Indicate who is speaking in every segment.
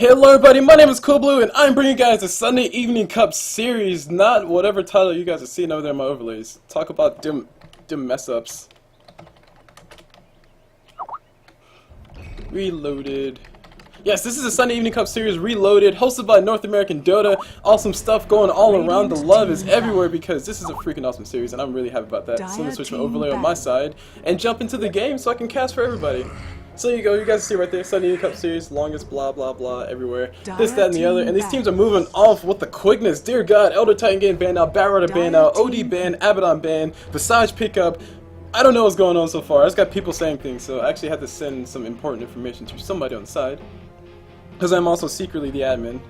Speaker 1: Hello everybody, my name is CulBlu and I'm bringing you guys the Sunday Evening Cup series, not whatever title you guys are seeing over there in my overlays. Talk about dim mess ups. Reloaded. Yes, this is the Sunday Evening Cup series Reloaded, hosted by North American DotA. Awesome stuff going all around. The love is everywhere because this is a freaking awesome series and I'm really happy about that. So let me switch my overlay on my side and jump into the game so I can cast for everybody. So you go, you guys see right there, Sunday Evening Cup series, longest blah blah blah everywhere. This, that, and the other, and these teams are moving off with the quickness. Dear God, Elder Titan getting banned out, Batrota banned out, OD banned, Abaddon banned, Visage pickup. I don't know what's going on so far. I just got people saying things, so I actually had to send some important information to somebody on the side. Because I'm also secretly the admin.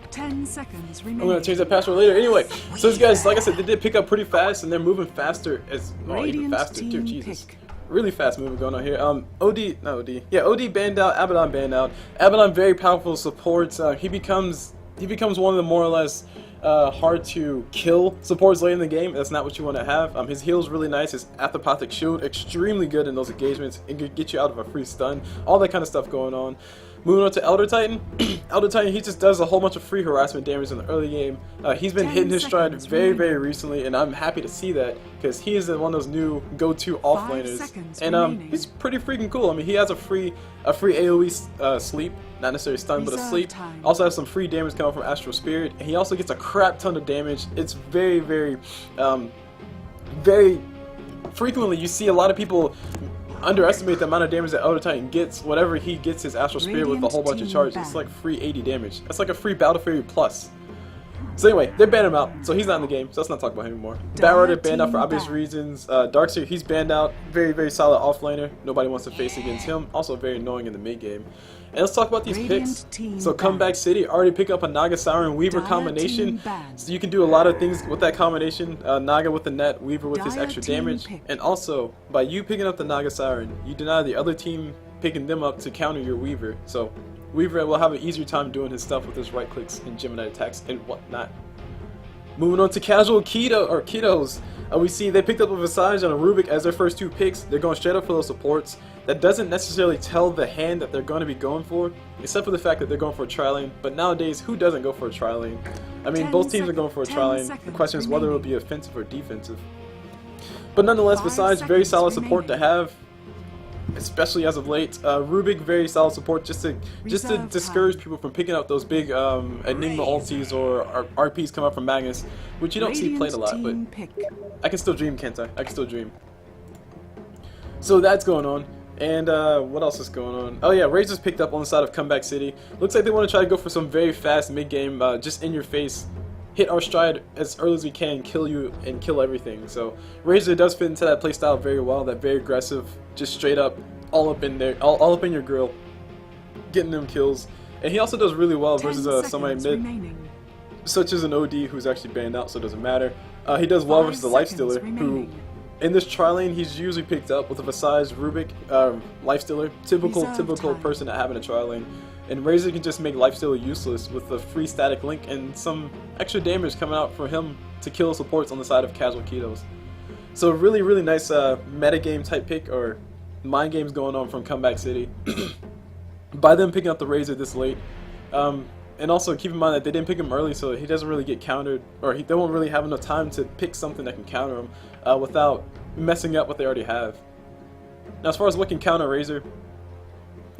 Speaker 2: 10 seconds remaining.
Speaker 1: I'm gonna change that password later. Anyway, so these guys, like I said, they did pick up pretty fast, and they're moving faster as even faster. Dear Jesus, really fast moving going on here. OD banned out, Abaddon banned out. Abaddon very powerful supports. He becomes one of the more or less hard to kill supports late in the game. That's not what you want to have. His heal's really nice. His Athapathic shield extremely good in those engagements. It can get you out of a free stun. All that kind of stuff going on. Moving on to Elder Titan. Elder Titan, he just does a whole bunch of free harassment damage in the early game. He's been hitting his stride very recently, and I'm happy to see that because he is one of those new go-to offlaners. And he's pretty freaking cool. I mean, he has a free AoE sleep, not necessarily stun, but a sleep. Also has some free damage coming from Astral Spirit, and he also gets a crap ton of damage. It's very frequently you see a lot of people underestimate the amount of damage that Elder Titan gets whenever he gets his Astral Spirit with a whole bunch of charge. It's like free 80 damage. That's like a free Battle Fury plus. So anyway, they banned him out, so he's not in the game, so let's not talk about him anymore. Batrota banned out for obvious reasons. Darkseer, he's banned out. Very solid offlaner. Nobody wants to face against him. Also very annoying in the mid game. And let's talk about these picks. So Comeback City already pick up a Naga Siren Weaver combination. So you can do a lot of things with that combination. Naga with the net, Weaver with his extra damage. And also, by you picking up the Naga Siren, you deny the other team picking them up to counter your Weaver. So Weaver will have an easier time doing his stuff with his right clicks and Gemini attacks and whatnot. Moving on to casual Ketos. We see they picked up a Visage and a Rubik as their first two picks. They're going straight up for those supports. That doesn't necessarily tell the hand that they're going to be going for, except for the fact that they're going for a tri-lane. But nowadays, who doesn't go for a tri-lane? I mean, both teams are going for a tri-lane. The question is whether it will be offensive or defensive. But nonetheless, Visage, very solid support to have, especially as of late. Rubik, very solid support just to discourage people from picking up those big Enigma ultis or RPs come up from Magnus, which you don't see played a lot, but I can still dream, can't I? I can still dream. So that's going on. And what else is going on? Oh yeah, Razor's picked up on the side of Comeback City. Looks like they want to try to go for some very fast mid-game, just in your face. Hit our stride as early as we can, kill you, and kill everything. So Razor does fit into that playstyle very well, that very aggressive, just straight up, all up in there, all up in your grill, getting them kills. And he also does really well versus somebody mid, such as an OD who's actually banned out, so it doesn't matter. He does well versus the Lifestealer, who in this tri-lane he's usually picked up with a Visage, Rubik, Lifestealer, typical person to have in a tri-lane. And Razor can just make Lifestealer useless with a free static link and some extra damage coming out for him to kill supports on the side of casual Ketos. So really nice metagame type pick or mind games going on from Comeback City by them picking up the Razor this late. And also keep in mind that they didn't pick him early, so he doesn't really get countered, or they won't really have enough time to pick something that can counter him without messing up what they already have. Now as far as what can counter Razor,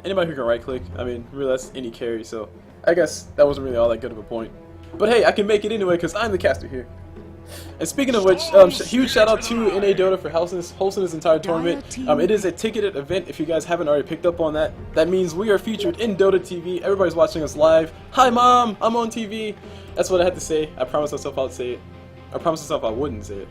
Speaker 1: anybody who can right click, I mean really that's any carry, so I guess that wasn't really all that good of a point. But hey, I can make it anyway because I'm the caster here. And speaking of which, huge shout out to NA DotA for hosting this entire tournament. It is a ticketed event if you guys haven't already picked up on that. That means we are featured in Dota TV. Everybody's watching us live. Hi mom, I'm on TV. That's what I had to say. I promised myself I would say it. I promised myself I wouldn't say it.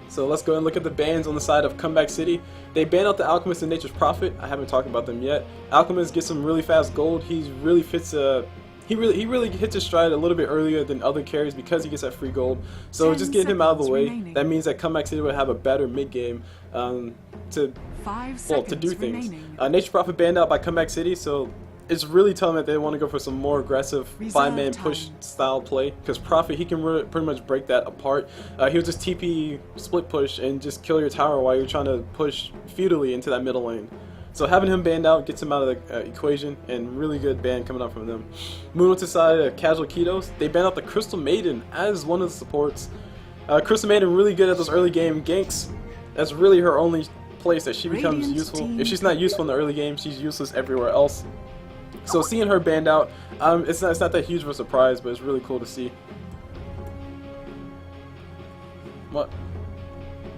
Speaker 1: So let's go and look at the bans on the side of Comeback City. They banned out the Alchemist and Nature's Prophet. I haven't talked about them yet. Alchemist gets some really fast gold. He really hits his stride a little bit earlier than other carries because he gets that free gold. So just getting him out of the way, that means that Comeback City will have a better mid game to do things. Nature's Prophet banned out by Comeback City, so it's really telling that they want to go for some more aggressive 5-man push style play, because Prophet, he can pretty much break that apart. He'll just TP split push and just kill your tower while you're trying to push feudally into that middle lane. So having him banned out gets him out of the equation, and really good ban coming up from them. Moving on to the side of Casual Ketos, they banned out the Crystal Maiden as one of the supports. Crystal Maiden really good at those early game ganks. That's really her only place that she becomes useful. If she's not useful in the early game, she's useless everywhere else. So seeing her banned out, it's not that huge of a surprise, but it's really cool to see. What?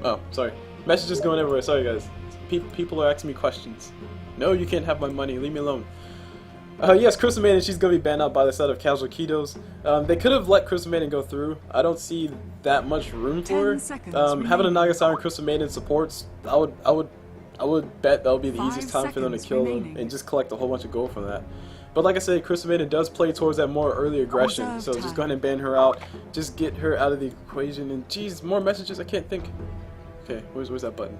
Speaker 1: Oh, sorry. Messages going everywhere. Sorry, guys. People are asking me questions. No, you can't have my money. Leave me alone. Yes, Crystal Maiden, she's going to be banned out by the side of Casual Ketos. They could have let Crystal Maiden go through. I don't see that much room for her. Having a Naga Siren Crystal Maiden supports, I would bet that would be the easiest time for them to kill them and just collect a whole bunch of gold from that. But like I said, Crystal Maiden does play towards that more early aggression, so just go ahead and ban her out. Just get her out of the equation. And geez, more messages, I can't think. Okay, where's that button?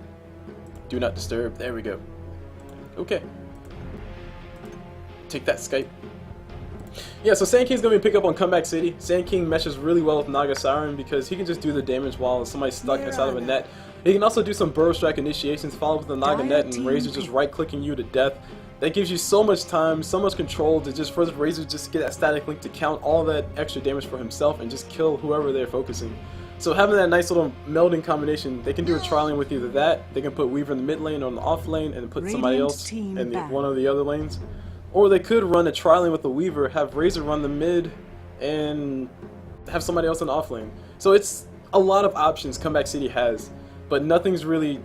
Speaker 1: Do not disturb. There we go. Okay. Take that, Skype. Yeah, so Sand King's going to be picked up on Comeback City. Sand King meshes really well with Naga Siren because he can just do the damage while somebody's stuck inside of a net. He can also do some burrow strike initiations, follow with the Naga net, and Razor just right-clicking you to death. That gives you so much time, so much control to just for the Razor just get that static link to count all that extra damage for himself and just kill whoever they're focusing. So having that nice little melding combination, they can do a trialing with either that, they can put Weaver in the mid lane or on the off lane and put somebody else in one of the other lanes. Or they could run a trialing with the Weaver, have Razor run the mid, and have somebody else in the off lane. So it's a lot of options Comeback City has, but nothing's really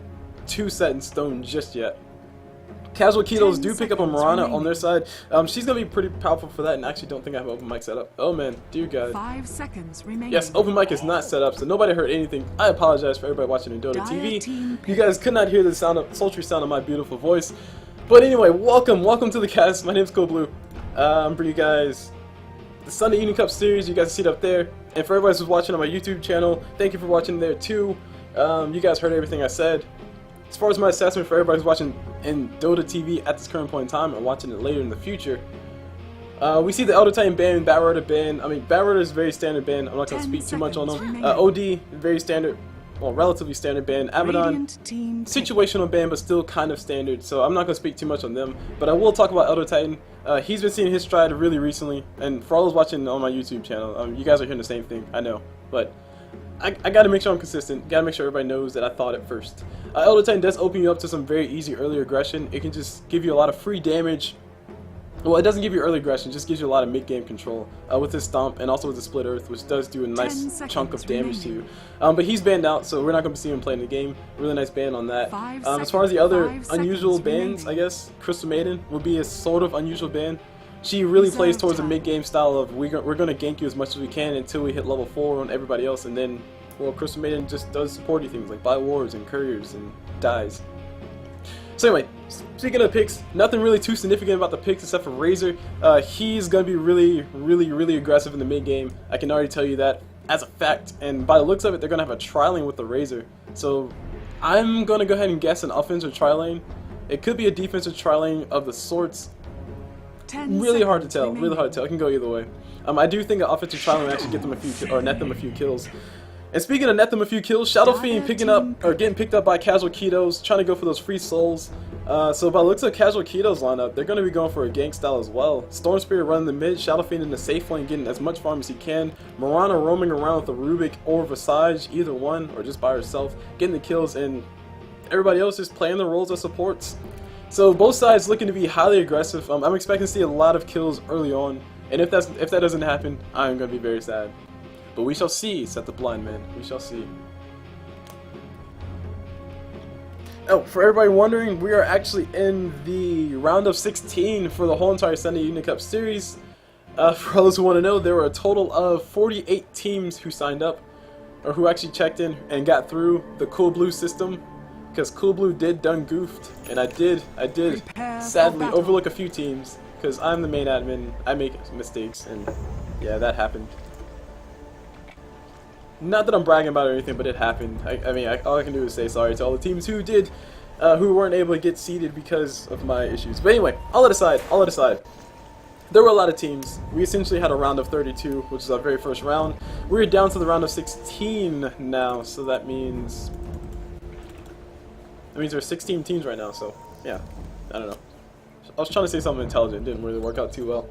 Speaker 1: too set in stone just yet. Casual Ketos do pick up a Mirana on their side. She's going to be pretty powerful for that, and I actually don't think I have open mic set up. Oh man, dear God.
Speaker 2: 5 seconds remaining.
Speaker 1: Yes, open mic is not set up, so nobody heard anything. I apologize for everybody watching in Dota TV. You guys could not hear the sultry sound of my beautiful voice. But anyway, welcome to the cast. My name's CulBlu. I'm bringing you guys the Sunday Evening Cup series. You guys see it up there. And for everybody who's watching on my YouTube channel, thank you for watching there too. You guys heard everything I said. As far as my assessment for everybody who's watching in Dota TV at this current point in time and watching it later in the future, we see the Elder Titan ban, Batrotter ban. I mean, Batrotter is very standard ban. I'm not going to speak too much on them. OD, very standard, well, relatively standard ban. Abaddon, situational ban, but still kind of standard, so I'm not going to speak too much on them. But I will talk about Elder Titan. He's been seeing his stride really recently, and for all those watching on my YouTube channel, you guys are hearing the same thing, I know. But I gotta make sure I'm consistent, gotta make sure everybody knows that I thought it first. Elder Titan does open you up to some very easy early aggression. It can just give you a lot of free damage. Well, it doesn't give you early aggression, it just gives you a lot of mid-game control with his Stomp and also with the Split Earth, which does do a nice chunk of damage to you. But he's banned out, so we're not going to see him playing the game. Really nice ban on that. As far as the other unusual bans, I guess, Crystal Maiden would be a sort of unusual ban. She really plays towards a mid-game style of we're going to gank you as much as we can until we hit level 4 on everybody else, and then, well, Crystal Maiden just does supporty things like buy wards and couriers and dies. So anyway, speaking of picks, nothing really too significant about the picks except for Razor. He's going to be really aggressive in the mid game. I can already tell you that as a fact, and by the looks of it, they're going to have a tri-lane with the Razor. So I'm going to go ahead and guess an offensive tri-lane. It could be a defensive tri-lane of the sorts. Really hard to tell. It can go either way. I do think an offensive tri-lane will actually get them a few, or net them a few kills. And speaking of net them a few kills, Shadow Fiend getting picked up by Casual Ketos, trying to go for those free souls. So by the looks of Casual Ketos lineup, they're going to be going for a gank style as well. Storm Spirit running the mid, Shadow Fiend in the safe lane, getting as much farm as he can. Mirana roaming around with the Rubik or Visage, either one, or just by herself, getting the kills, and everybody else just playing the roles as supports. So both sides looking to be highly aggressive. I'm expecting to see a lot of kills early on, and if that doesn't happen, I'm going to be very sad. But we shall see, said the blind man. We shall see. Oh, for everybody wondering, we are actually in the round of 16 for the whole entire Sunday Evening Cup series. For those who want to know, there were a total of 48 teams who signed up, or who actually checked in and got through the CulBlu system. Because CulBlu did done goofed, and I did sadly overlook a few teams, because I'm the main admin, I make mistakes, and yeah, that happened. Not that I'm bragging about it or anything, but it happened. I mean, all I can do is say sorry to all the teams who who weren't able to get seeded because of my issues. But anyway, all that aside, there were a lot of teams. We essentially had a round of 32, which is our very first round. We're down to the round of 16 now, so that means there's 16 teams right now, so yeah, I don't know. I was trying to say something intelligent, didn't really work out too well.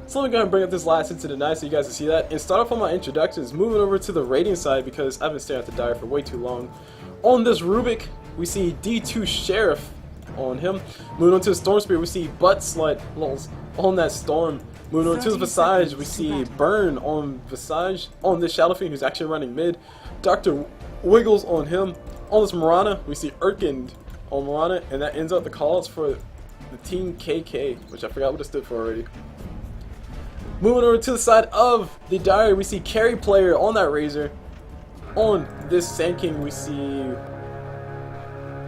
Speaker 1: So let me go ahead and bring up this last hit to the night so you guys can see that. And start off on my introductions, moving over to the rating side because I've been staring at the diary for way too long. On this Rubik, we see D2 Sheriff on him. Moving on to the Storm Spirit, we see Butt Slut on that Storm. Moving on to the Visage, we see Burn on Visage. On this Shadow Fiend, who's actually running mid. Dr. Wiggles on him. On this Mirana, we see Urkind on Mirana, and that ends up the calls for the Team KK, which I forgot what it stood for already. Moving over to the side of the diary, we see Carry Player on that Razor. On this Sand King, we see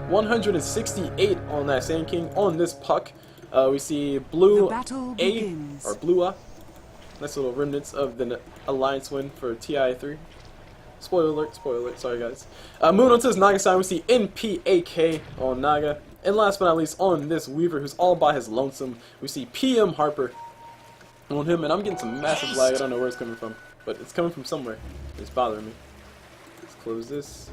Speaker 1: 168 on that Sand King. On this Puck, we see Blue A, or Blue A. Nice little remnants of the Alliance win for TI3. Spoiler alert, sorry guys. Moving on to this Naga side, we see NPAK on Naga. And last but not least, on this Weaver, who's all by his lonesome, we see PM Harper on him. And I'm getting some massive lag, I don't know where it's coming from, but it's coming from somewhere. It's bothering me. Let's close this.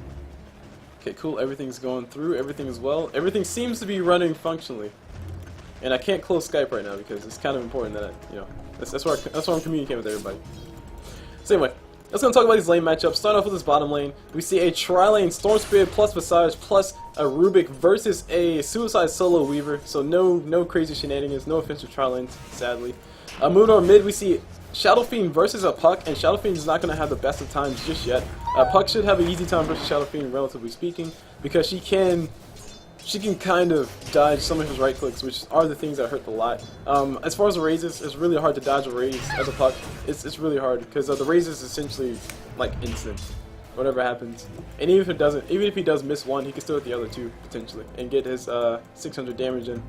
Speaker 1: Okay, cool, everything's going through, everything is well. Everything seems to be running functionally. And I can't close Skype right now because it's kind of important that that's where I'm communicating with everybody. So anyway, let's go talk about these lane matchups. Start off with this bottom lane. We see a tri-lane Storm Spirit plus Visage plus a Rubik versus a Suicide Solo Weaver. So no crazy shenanigans, no offensive tri-lanes, sadly. Moving on mid, we see Shadow Fiend versus a Puck, and Shadow Fiend is not going to have the best of times just yet. Puck should have an easy time versus Shadow Fiend, relatively speaking, because she can kind of dodge some of his right clicks, which are the things that hurt a lot. As far as the raises, it's really hard to dodge a raise as a Puck. It's really hard because the raise is essentially like instant, whatever happens. And even if he does miss one, he can still hit the other two potentially and get his 600 damage in.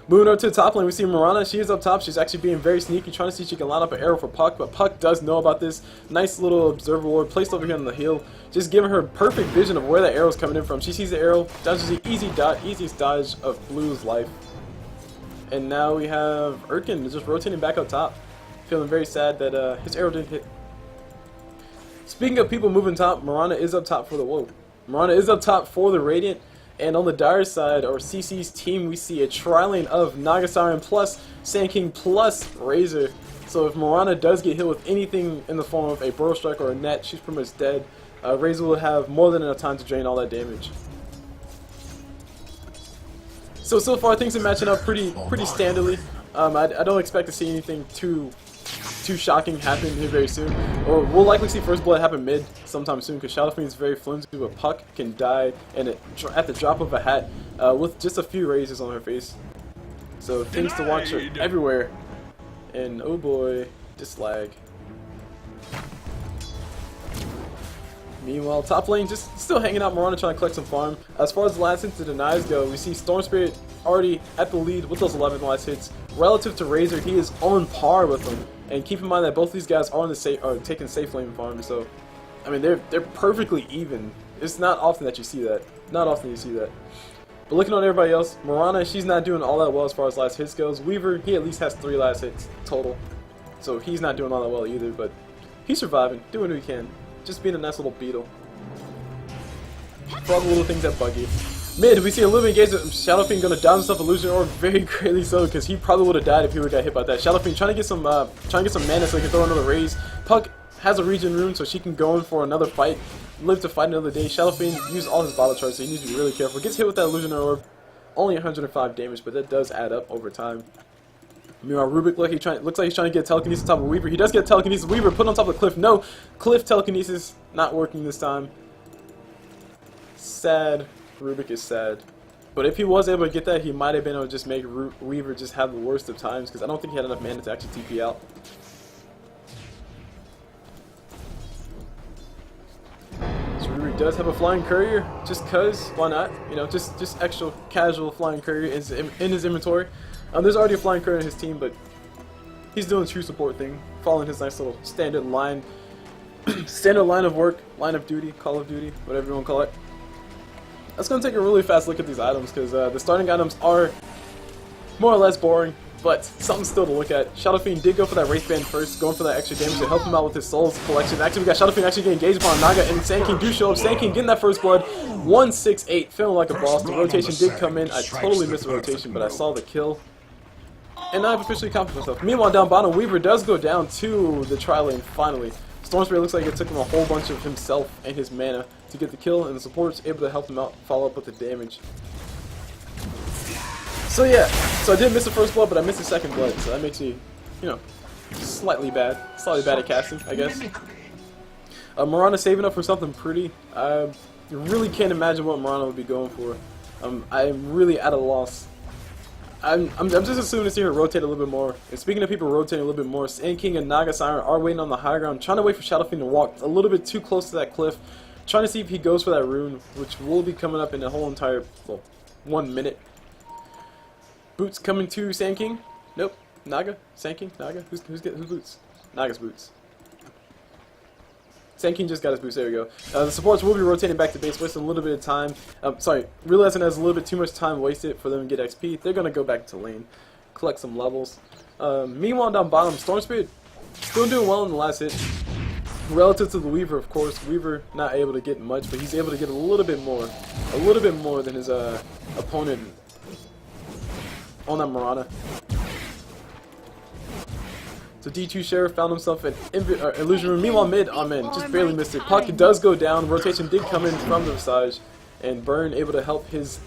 Speaker 1: Moving over to the top lane, we see Mirana. She is up top. She's actually being very sneaky, trying to see if she can line up an arrow for Puck, but Puck does know about this. Nice little observer ward placed over here on the hill, just giving her perfect vision of where that arrow is coming in from. She sees the arrow, dodges the easiest dodge of Blue's life. And now we have Urkin just rotating back up top, feeling very sad that his arrow didn't hit. Speaking of people moving top, Mirana is up top for the Radiant. And on the Dire side, or CC's team, we see a tri-lane of Naga Siren plus Sand King plus Razor. So if Mirana does get hit with anything in the form of a Burrow Strike or a net, she's pretty much dead. Razor will have more than enough time to drain all that damage. So far things are matching up pretty standardly. I don't expect to see anything too shocking happen here very soon. Or we'll likely see First Blood happen mid sometime soon because Shadow Fiend is very flimsy, but Puck can die and at the drop of a hat with just a few raises on her face. So things to watch everywhere. And oh boy, just lag. Meanwhile, top lane just still hanging out. Mirana trying to collect some farm. As far as the last hits to denies go, we see Storm Spirit already at the lead with those 11 last hits. Relative to Razor, he is on par with them. And keep in mind that both of these guys are taking safe lane farm. So, I mean, they're perfectly even. It's not often that you see that. Not often you see that. But looking on everybody else, Mirana, she's not doing all that well as far as last hits goes. Weaver, he at least has 3 last hits total. So he's not doing all that well either, but he's surviving, doing what he can. Just being a nice little beetle. For all the little things that bug you. Mid, we see a little engagement. Shadow Fiend gonna down himself Illusion Orb, very greatly so, because he probably would have died if he would have got hit by that. Shadow Fiend trying to get some mana so he can throw another raise. Puck has a regen rune, so she can go in for another fight, live to fight another day. Shadow Fiend used all his bottle charge, so he needs to be really careful. Gets hit with that Illusion Orb, only 105 damage, but that does add up over time. Meanwhile, Rubik looks like he's trying to get telekinesis on top of Weaver. He does get telekinesis. Weaver put on top of the cliff. No, cliff telekinesis not working this time. Sad. Rubik is sad. But if he was able to get that, he might have been able to just make Weaver just have the worst of times, because I don't think he had enough mana to actually TP out. So Rubik does have a Flying Courier, just cause, why not? You know, just extra casual Flying Courier in his inventory. There's already a Flying Courier in his team, but he's doing the true support thing, following his nice little standard line of work, line of duty, call of duty, whatever you want to call it. Let's go and take a really fast look at these items, because the starting items are more or less boring. but something still to look at. Shadow Fiend did go for that Wraith Band first, going for that extra damage to help him out with his Souls collection. Actually, we got Shadow Fiend actually getting engaged upon Naga, and Sand King do show up. Sand King getting that first blood, 168, feeling like a boss. The rotation did come in. I totally missed the rotation, but I saw the kill. And I've officially accomplished myself. Meanwhile, down bottom, Weaver does go down to the tri-lane finally. Storm Spirit looks like it took him a whole bunch of himself and his mana to get the kill, and the support's able to help him out, follow up with the damage. So yeah, so I did miss the first blood, but I missed the second blood, so that makes me, you know, slightly bad at casting, I guess. Mirana saving up for something pretty. I really can't imagine what Mirana would be going for. I'm really at a loss. I'm just assuming to see her rotate a little bit more. And speaking of people rotating a little bit more, Sand King and Naga Siren are waiting on the high ground, trying to wait for Shadow Fiend to walk a little bit too close to that cliff, trying to see if he goes for that rune, which will be coming up in the whole entire, well, 1 minute. Boots coming to Sand King. Nope. Naga? Sand King? Naga? Who's boots? Naga's boots. Sand King just got his boots. There we go. The supports will be rotating back to base, wasting a little bit of time. Sorry, realizing there's a little bit too much time wasted for them to get XP. They're going to go back to lane, collect some levels. Meanwhile, down bottom, Storm Spirit still doing well in the last hit. Relative to the Weaver, of course. Weaver not able to get much, but he's able to get a little bit more than his opponent on that Mirana. So D2 Sheriff found himself an illusion room. Meanwhile, mid, oh man, just barely missed it. Puck does go down. Rotation did come in from the Visage, and Burn able to help his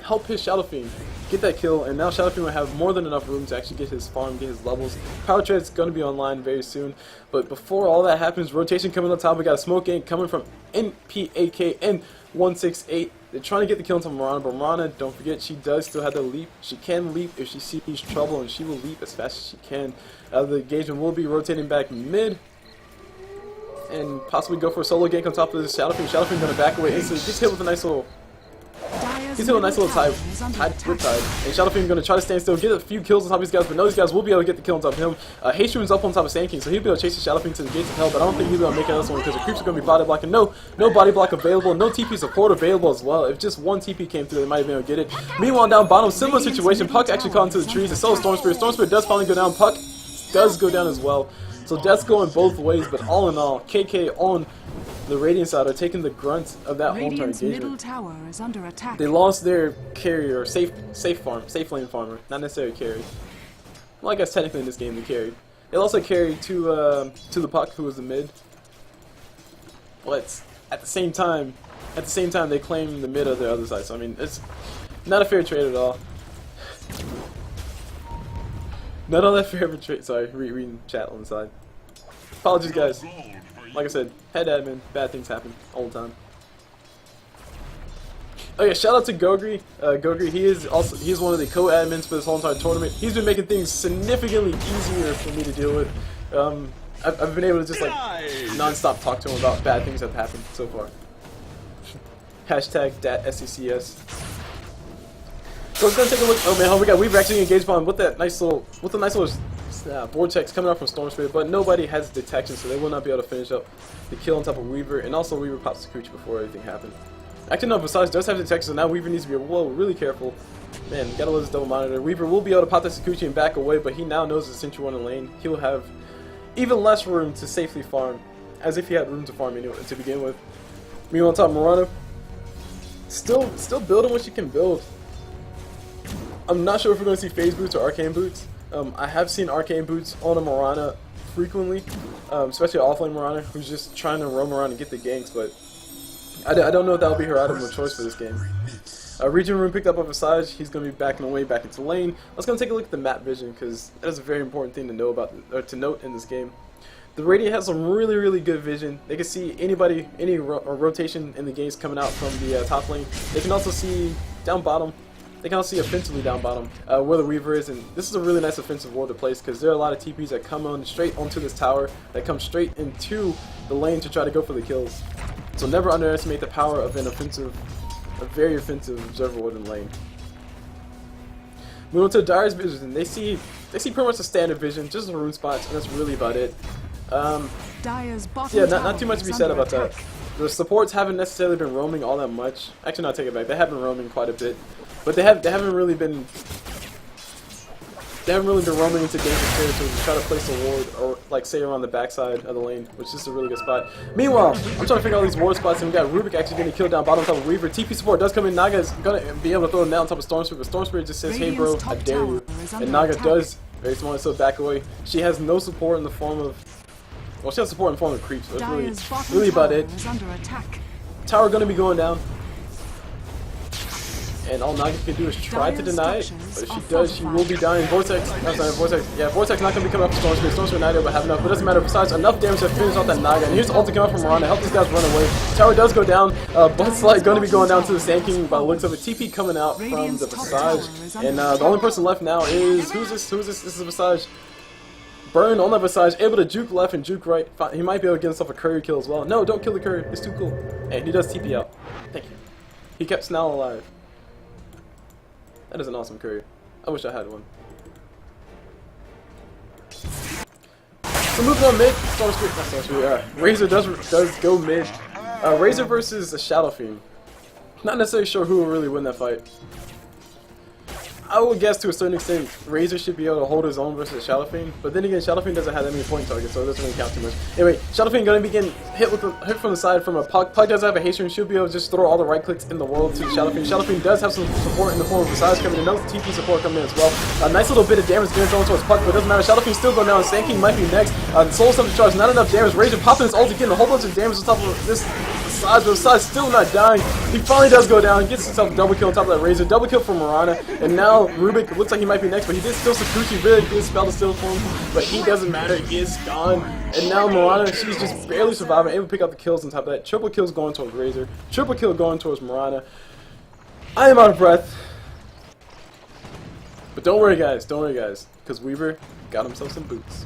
Speaker 1: Shadow Fiend get that kill. And now Shadow Fiend will have more than enough room to actually get his farm, get his levels. Power Tread's going to be online very soon. But before all that happens, rotation coming on top. We got a smoke gank coming from NPAK and 168. They're trying to get the kill into Mirana, but Mirana, don't forget, she does still have the leap. She can leap if she sees trouble, and she will leap as fast as she can. The engagement will be rotating back mid, and possibly go for a solo gank on top of this Shadow Fiend. Shadow Fiend going to back away instantly. Gets hit with a nice little whip tide. And Shadow Fiend going to try to stand still, get a few kills on top of these guys, but no, these guys will be able to get the kill on top of him. Hastrune's up on top of Sand King, so he'll be able to chase the Shadow Fiend to the gates of hell, but I don't think he'll be able to make it on this one because the creeps are going to be body blocking. No body block available, no TP support available as well. If just one TP came through, they might have been able to get it. Meanwhile, down bottom, similar situation. Puck actually caught into the trees, and so is Storm Spirit. Storm Spirit does finally go down. Puck does go down as well. So death's going both ways, but all in all, KK on the Radiant side are taking the grunt of that whole entire engagement.
Speaker 2: Tower is under attack.
Speaker 1: They lost their carrier, safe lane farmer, not necessarily carry. Well, I guess technically in this game they carried. They lost a carry to the Puck, who was the mid. But at the same time they claim the mid of the other side. So I mean, it's not a fair trade at all. Not all that fair of a trade. Sorry, reading chat on the side. Apologies, guys. Like I said, head admin, bad things happen all the time. Oh yeah, shout out to Gogri. Gogri, he's one of the co-admins for this whole entire tournament. He's been making things significantly easier for me to deal with. I've been able to just like non-stop talk to him about bad things that have happened so far. Hashtag SECS. So let's go take a look. Oh man, we got Weaver actually engaged on with that nice little vortex coming out from Storm Spirit, but nobody has detection, so they will not be able to finish up the kill on top of Weaver. And also Weaver pops the Cooch before anything happened. Actually no, Visage does have detection, so now Weaver needs to be really careful. Man, gotta let this double monitor. Weaver will be able to pop that Sakuchi and back away, but he now knows the Sentry 1 in lane. He will have even less room to safely farm, as if he had room to farm anyway to begin with. Meanwhile, on top, Mirana still building what she can build. I'm not sure if we're going to see phase boots or arcane boots. I have seen arcane boots on a Mirana frequently, especially offlane Mirana, who's just trying to roam around and get the ganks, but I don't know if that'll be her item of choice for this game. Region Room picked up a Visage. He's going to be backing away back into lane. Let's go and take a look at the map vision, because that is a very important thing to know about, or to note in this game. The Radiant has some really good vision. They can see any rotation in the games coming out from the top lane. They can also see down bottom. They can also see offensively down bottom where the Weaver is, and this is a really nice offensive ward to place because there are a lot of TPs that come on straight onto this tower, that come straight into the lane to try to go for the kills. So never underestimate the power of a very offensive observer ward in lane. Moving on to Dire's vision, they see pretty much the standard vision, just the rune spots, and that's really about it. Yeah, not too much to be said about that. The supports haven't necessarily been roaming all that much. Actually, no, I take it back. They have been roaming quite a bit, but they haven't They haven't really been roaming into dangerous territory to try to place a ward or like say around the backside of the lane, which is just a really good spot. Meanwhile, I'm trying to figure out these ward spots, and we got Rubik actually getting killed down bottom top of Weaver. TP support does come in. Naga is gonna be able to throw him down on top of Storm Spirit, but Storm Spirit just says, "Hey bro, I dare you." And Naga does very smart, so back away. She has no support in the form of, well, she has support in the form of creeps. So that's really about it. Tower gonna be going down. And all Naga can do is try to deny it, but if she does, she will be dying. Vortex, I'm sorry, Vortex, yeah, Vortex not going to be coming up for Storm Spirit. Storm Spirit not able to have enough, but it doesn't matter. Besides, enough damage to finish off that Naga. And here's the ult to come out from Mirana, help these guys run away. Tower does go down, Bloodslide going to be going down to the Sand King by the looks of it. TP coming out from the Visage, and the only person left now is, who's this? This is Visage. Burn on that Visage, able to juke left and juke right. He might be able to get himself a courier kill as well. No, don't kill the courier, it's too cool. And he does TP out. Thank you. He kept Snell alive. That is an awesome courier. I wish I had one. So moving on mid, Storm Spirit, not Storm Spirit, Razor does go mid. Razor versus a Shadow Fiend. Not necessarily sure who will really win that fight. I would guess to a certain extent Razor should be able to hold his own versus Shadow Fiend, but then again Shadow Fiend doesn't have that many point targets, so it doesn't really count too much. Anyway, Shadow Fiend gonna be getting hit from the side from a Puck. Puck does have a haste and should be able to just throw all the right clicks in the world to Shadow Fiend. Shadow Fiend does have some support in the form of Visage coming in, no TP support coming in as well. A nice little bit of damage getting thrown towards Puck, but it doesn't matter. Shadow Fiend still going down. Sand King might be next. Soul Summon charge, not enough damage. Razor popping his ult again, a whole bunch of damage on top of this Visage, but Visage still not dying. He finally does go down, gets himself a double kill on top of that Razor, double kill from Mirana, and now Rubik looks like he might be next, but he did steal Sakuchi, really good spell to steal from him, but he doesn't matter, he is gone. And now Mirana, she's just barely surviving, able to pick up the kills on top of that. Triple kills going towards Razor, triple kill going towards Mirana. I am out of breath. But don't worry guys, because Weaver got himself some boots.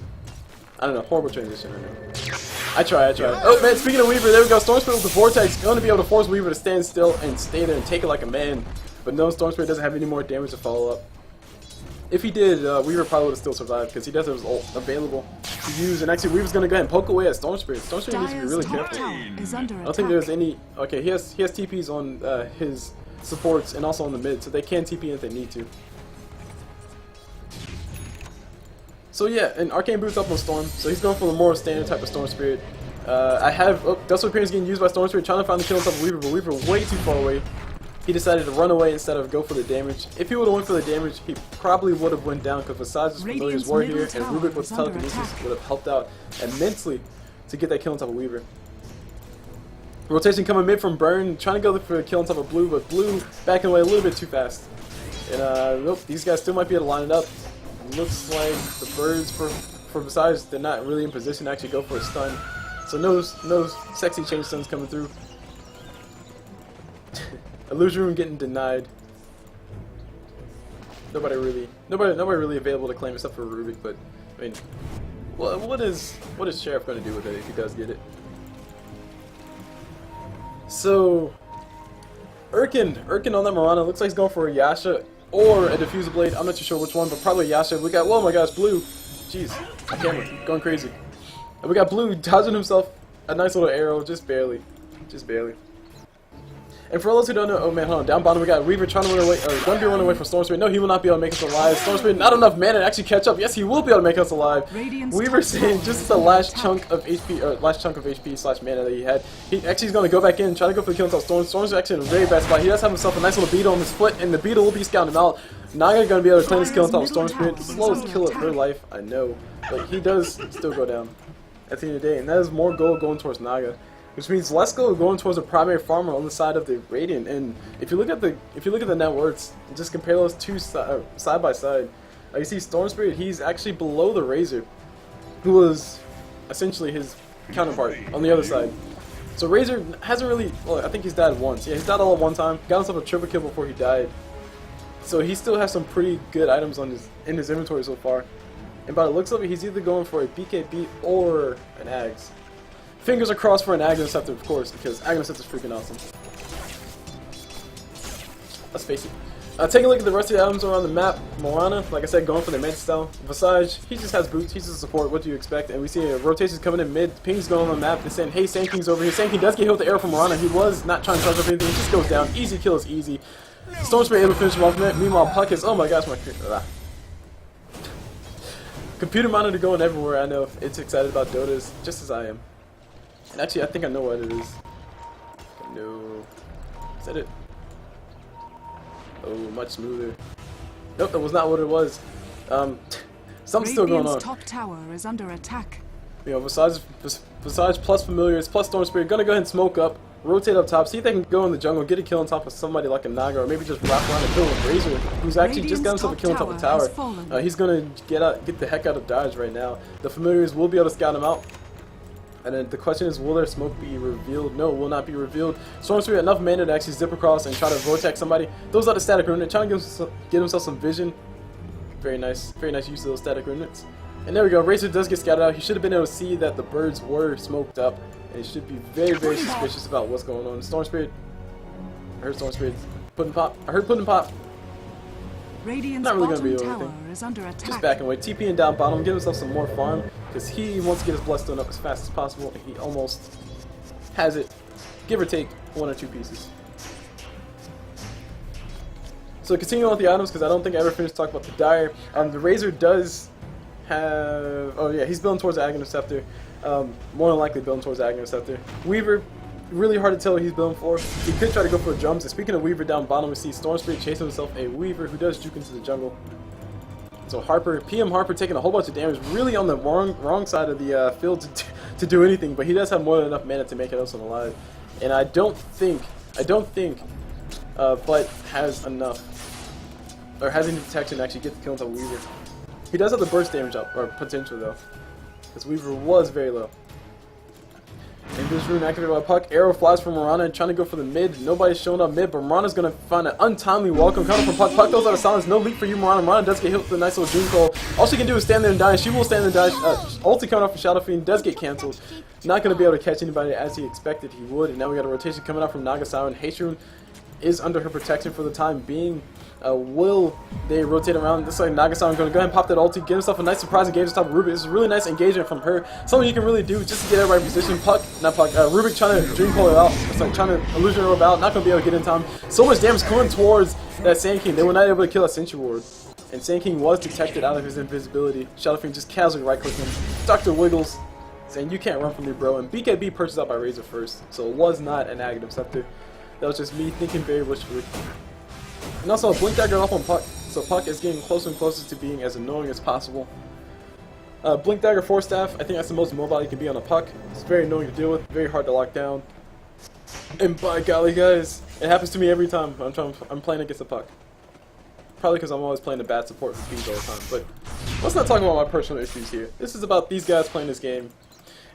Speaker 1: I don't know, horrible transition right now. I try. Oh man, speaking of Weaver, there we go. Storm Spirit with the Vortex, going to be able to force Weaver to stand still and stay there and take it like a man. But no, Storm Spirit doesn't have any more damage to follow up. If he did, Weaver probably would have still survived because he does have his ult available to use. And actually, Weaver's going to go ahead and poke away at Storm Spirit. Storm Spirit needs to be really careful. I don't think there's any... Okay, he has TPs on his supports and also on the mid, so they can TP if they need to. So yeah, and Arcane Boots up on Storm, so he's going for the more standard type of Storm Spirit. I have Dust Appearance getting used by Storm Spirit, trying to find the kill on top of Weaver, but Weaver way too far away. He decided to run away instead of go for the damage. If he would have went for the damage, he probably would have went down because Visage's familiars were here, and Rubik with telekinesis would have helped out immensely to get that kill on top of Weaver. Rotation coming mid from Burn, trying to go for a kill on top of Blue, but Blue backing away a little bit too fast. And nope, these guys still might be able to line it up. Looks like the birds for Visage, they're not really in position to actually go for a stun. So no sexy chain stuns coming through. Illusion Room getting denied. Nobody really available to claim except for Rubik, but I mean, what is Sheriff going to do with it if he does get it? So Urkin on that Mirana looks like he's going for a Yasha or a Diffuser Blade. I'm not too sure which one, but probably Yasha. We got, oh my gosh, Blue. Jeez, my camera going crazy. And we got Blue dodging himself a nice little arrow, just barely. And for all those who don't know, oh man, hold on, down bottom we got Weaver trying to run away, or going to be running away from Storm Spirit. No, he will not be able to make us alive. Storm Spirit, not enough mana to actually catch up. Yes, he will be able to make us alive. Weaver saying just the last chunk of HP, or last chunk of HP / mana that he had. He actually is going to go back in, try to go for the kill until Storm. Storm's actually in a very bad spot. He does have himself a nice little beetle on his foot, and the beetle will be scouting him out. Naga going to be able to claim this kill until Storm Spirit. Slowest kill of her life, I know, but he does still go down at the end of the day, and that is more gold going towards Naga. Which means less gold going towards a primary farmer on the side of the Radiant. And if you look at the net worths, just compare those two side by side, you see Storm Spirit, he's actually below the Razor, who was essentially his counterpart on the other side. So Razor hasn't really, well, I think he's died once. Yeah, he's died all at one time. Got himself a triple kill before he died. So he still has some pretty good items on in his inventory so far. And by the looks of it, he's either going for a BKB or an Ags. Fingers are crossed for an Aghanim Scepter, of course, because Aghanim Scepter is freaking awesome. Let's face it. Taking a look at the rest of the items around the map. Mirana, like I said, going for the mid style. Visage, he just has boots, he's just support, what do you expect? And we see rotations coming in mid, Ping's going on the map, and saying, hey, Sand King's over here. Sand King does get hit with the arrow from Mirana. He was not trying to charge up anything, he just goes down. Easy kill is easy. Storm Spirit able to finish him off. Meanwhile, Puck is, oh my gosh, Computer monitor going everywhere. I know it's excited about Dotas just as I am. And actually, I think I know what it is. No. Is that it? Oh, much smoother. Nope, that was not what it was. Something's still going on.
Speaker 2: Top tower is under attack.
Speaker 1: You know, besides plus familiars, plus Storm Spirit, gonna go ahead and smoke up, rotate up top, see if they can go in the jungle, get a kill on top of somebody like a Naga, or maybe just wrap around and kill with Razor, who's actually just got himself a kill on top of the tower. He's gonna get the heck out of dodge right now. The familiars will be able to scout him out. And then the question is, will their smoke be revealed? No, it will not be revealed. Storm Spirit enough mana to actually zip across and try to vortex somebody. Those are the static remnant, trying to get himself some vision. Very nice use of those static remnants. And there we go, Razor does get scouted out. He should have been able to see that the birds were smoked up. And he should be very suspicious about what's going on. Storm Spirit, I heard Storm Spirit putting pop. I heard putting pop.
Speaker 2: Radiant's
Speaker 1: not really going to be
Speaker 2: tower
Speaker 1: anything.
Speaker 2: is under attack.
Speaker 1: Just backing away, TPing down bottom, give himself some more farm, because he wants to get his Bloodstone up as fast as possible, and he almost has it, give or take 1 or 2 pieces. So continuing on with the items, because I don't think I ever finished talking about the Dire. The Razor does have, oh yeah, he's building towards the Aghanim Scepter, more than likely building towards the Aghanim Scepter. Weaver, really hard to tell what he's building for. He could try to go for drums. And speaking of Weaver down bottom, we see Storm Spirit chasing himself a Weaver who does juke into the jungle. So Harper, PM Harper taking a whole bunch of damage, really on the wrong side of the field to do anything, but he does have more than enough mana to make it else alive. And I don't think Butt has enough, or has any protection to actually get the kill on Weaver. He does have the burst damage up, or potential though, because Weaver was very low. And this rune activated by Puck. Arrow flies from Mirana and trying to go for the mid. Nobody's showing up mid, but Mirana's going to find an untimely welcome coming from Puck. Puck goes out of silence. No leap for you, Mirana. Mirana does get hit with a nice little Dream Coil. All she can do is stand there and die. She will stand there and die. Ulti coming off from Shadow Fiend does get cancelled. Not going to be able to catch anybody as he expected he would. And now we got a rotation coming out from Nagasawa. And Haste is under her protection for the time being. Will they rotate around? This is like Nagasawa going to go ahead and pop that ulti, get himself a nice surprise engagement on top of Rubik. This is a really nice engagement from her. Something you can really do just to get everybody in position. Rubik trying to Dream Coil out. It's like trying to Illusion Orb out. Not going to be able to get in time. So much damage coming towards that Sand King. They were not able to kill a Sentry Ward. And Sand King was detected out of his invisibility. Shadow Fiend just casually right clicking him. Dr. Wiggles saying, "You can't run from me, bro." And BKB purchased out by Razor first. So it was not an Aghanim Scepter. That was just me thinking very wishfully. And also a Blink Dagger off on Puck, so Puck is getting closer and closer to being as annoying as possible. Blink Dagger 4-staff, I think that's the most mobile you can be on a Puck. It's very annoying to deal with, very hard to lock down. And by golly guys, it happens to me every time I'm playing against a Puck. Probably because I'm always playing a bad support for Fiends all the time, but let's not talk about my personal issues here. This is about these guys playing this game.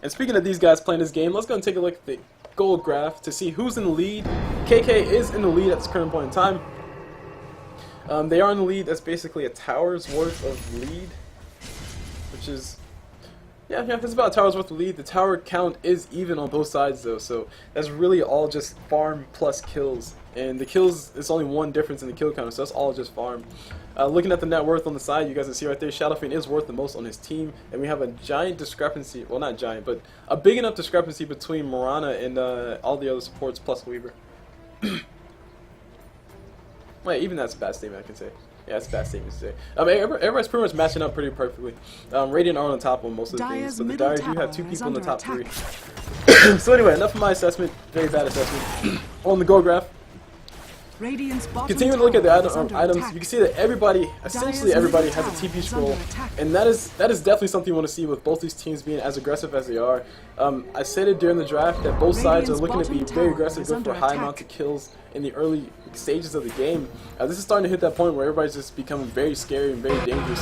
Speaker 1: And speaking of these guys playing this game, let's go and take a look at the gold graph to see who's in the lead. KK is in the lead at this current point in time. They are in the lead. That's basically a tower's worth of lead, which is, yeah, it's about a tower's worth of lead. The tower count is even on both sides though, so that's really all just farm plus kills. And the kills is only one difference in the kill count, so that's all just farm. Looking at the net worth on the side, you guys can see right there, Shadow Fiend is worth the most on his team, and we have a giant discrepancy, well not giant, but a big enough discrepancy between Mirana and all the other supports plus Weaver. Wait, even that's a bad statement I can say. Yeah, that's a bad statement to say. Everybody's pretty much matching up pretty perfectly. Radiant are on top on most of the things, but the Dire do have 2 people in the top 3. So anyway, enough of my assessment. Very bad assessment. On the gold graph. Continuing to look at the items, you can see that essentially everybody has a TP scroll, and that is definitely something you want to see with both these teams being as aggressive as they are. I said it during the draft that both sides are looking to be very aggressive, go for high amounts of kills in the early stages of the game. This is starting to hit that point where everybody's just becoming very scary and very dangerous.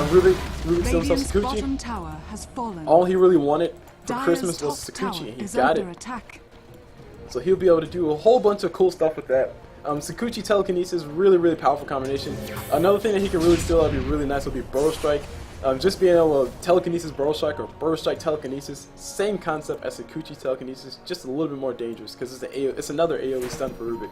Speaker 1: Rubik still himself Sakuchi. All he really wanted for Christmas was Sakuchi, and he got it. So he'll be able to do a whole bunch of cool stuff with that. Sakuchi Telekinesis, really powerful combination. Another thing that he can really steal that would be really nice would be Burrow Strike. Just being able to Telekinesis Burrow Strike or Burrow Strike Telekinesis, same concept as Sakuchi Telekinesis, just a little bit more dangerous because it's another AoE stun for Rubik.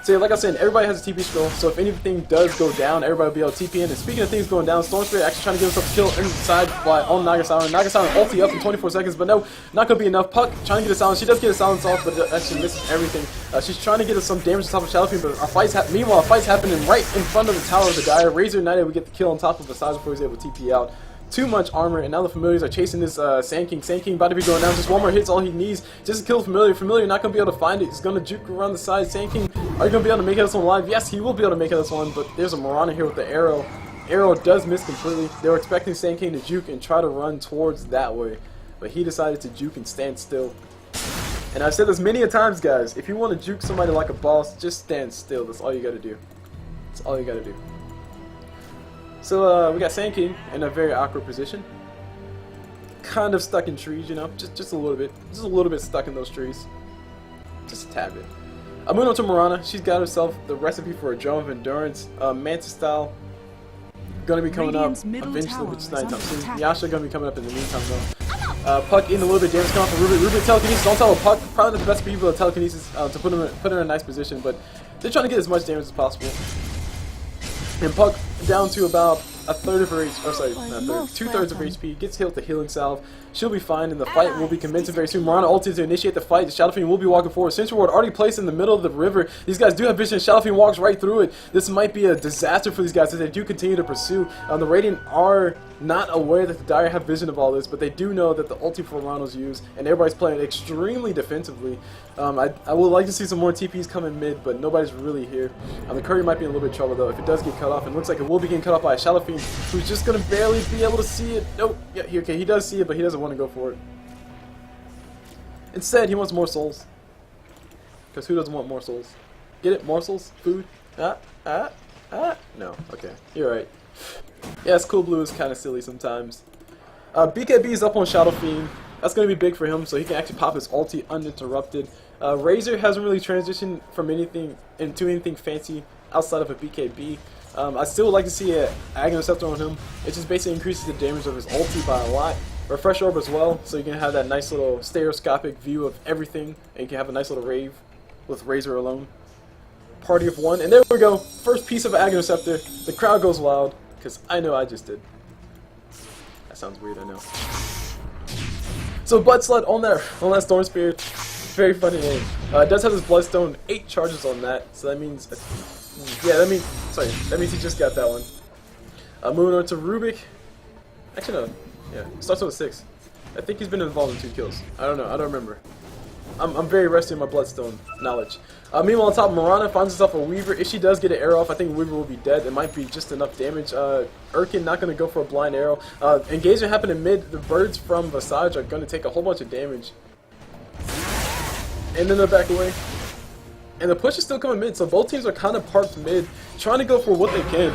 Speaker 1: So yeah, like I said, everybody has a TP scroll, so if anything does go down, everybody will be able to TP in. And speaking of things going down, Storm Spirit actually trying to give himself a kill inside on Nagasawa. Nagasawa ulti up in 24 seconds, but no, not going to be enough. Puck trying to get a silence. She does get a silence off, but actually misses everything. She's trying to get us some damage on top of Shadowfiend, but meanwhile, a fight's happening right in front of the tower of the Dire. Razor United would get the kill on top of Visage before he's able to TP out. Too much armor, and now the Familiars are chasing this Sand King. Sand King about to be going down. Just one more hit's all he needs. Just to kill Familiar. Familiar not going to be able to find it. He's going to juke around the side. Sand King, are you going to be able to make it this one alive? Yes, he will be able to make it this one, but there's a Mirana here with the arrow. Arrow does miss completely. They were expecting Sand King to juke and try to run towards that way, but he decided to juke and stand still. And I've said this many a times, guys. If you want to juke somebody like a boss, just stand still. That's all you got to do. That's all you got to do. So we got Sand King in a very awkward position. Kind of stuck in trees, you know, just a little bit stuck in those trees, just a tad bit. I'm moving on to Mirana. She's got herself the recipe for a drum of endurance, Mantis style, gonna be coming up eventually, which is not anytime soon. Yasha gonna be coming up in the meantime though. Puck in a little bit damage coming from Ruby. Ruby telekinesis on top of Puck, probably not the best people at telekinesis to put her in a nice position, but they're trying to get as much damage as possible. And Puck down to about a third of her HP, or sorry, not a third, 2/3 of her HP, gets hit with the healing salve. She'll be fine, and the fight will be commencing very soon. Mirana ulted to initiate the fight. The Shadowfiend will be walking forward. Sentry Ward already placed in the middle of the river. These guys do have vision. Shadowfiend walks right through it. This might be a disaster for these guys as they do continue to pursue. The Radiant are not aware that the Dire have vision of all this, but they do know that the ulti for Mirana's used, and everybody's playing extremely defensively. I would like to see some more TPs come in mid, but nobody's really here. The Courier might be in a little bit of trouble though if it does get cut off, and it looks like it will be getting cut off by a Shadowfiend who's just going to barely be able to see it. Nope. Yeah, okay, he does see it, but he doesn't want to go for it. Instead, he wants more souls. Because who doesn't want more souls? Get it? Morsels? Food? No. Okay. You're right. Yes, CulBlu is kind of silly sometimes. BKB is up on Shadowfiend. That's going to be big for him, so he can actually pop his ulti uninterrupted. Razor hasn't really transitioned from anything into anything fancy outside of a BKB. I still would like to see an Aghanim Scepter on him. It just basically increases the damage of his ulti by a lot. Refresh Orb as well, so you can have that nice little stereoscopic view of everything, and you can have a nice little rave with Razor alone. Party of one, and there we go. First piece of Aghanim Scepter. The crowd goes wild, because I know I just did. That sounds weird, I know. So Butt Slut on that Storm Spirit. Very funny name. It does have this Bloodstone, 8 charges on that, so that means, that means he just got that one. Moving on to Rubik. Actually no, yeah, starts with a 6. I think he's been involved in 2 kills. I don't know, I don't remember. I'm very rusty in my Bloodstone knowledge. Meanwhile, on top, Mirana finds herself a Weaver. If she does get an arrow off, I think Weaver will be dead. It might be just enough damage. Erkin not going to go for a blind arrow. Engagement happened in mid. The birds from Visage are going to take a whole bunch of damage. And then they'll back away. And the push is still coming mid, so both teams are kind of parked mid, trying to go for what they can.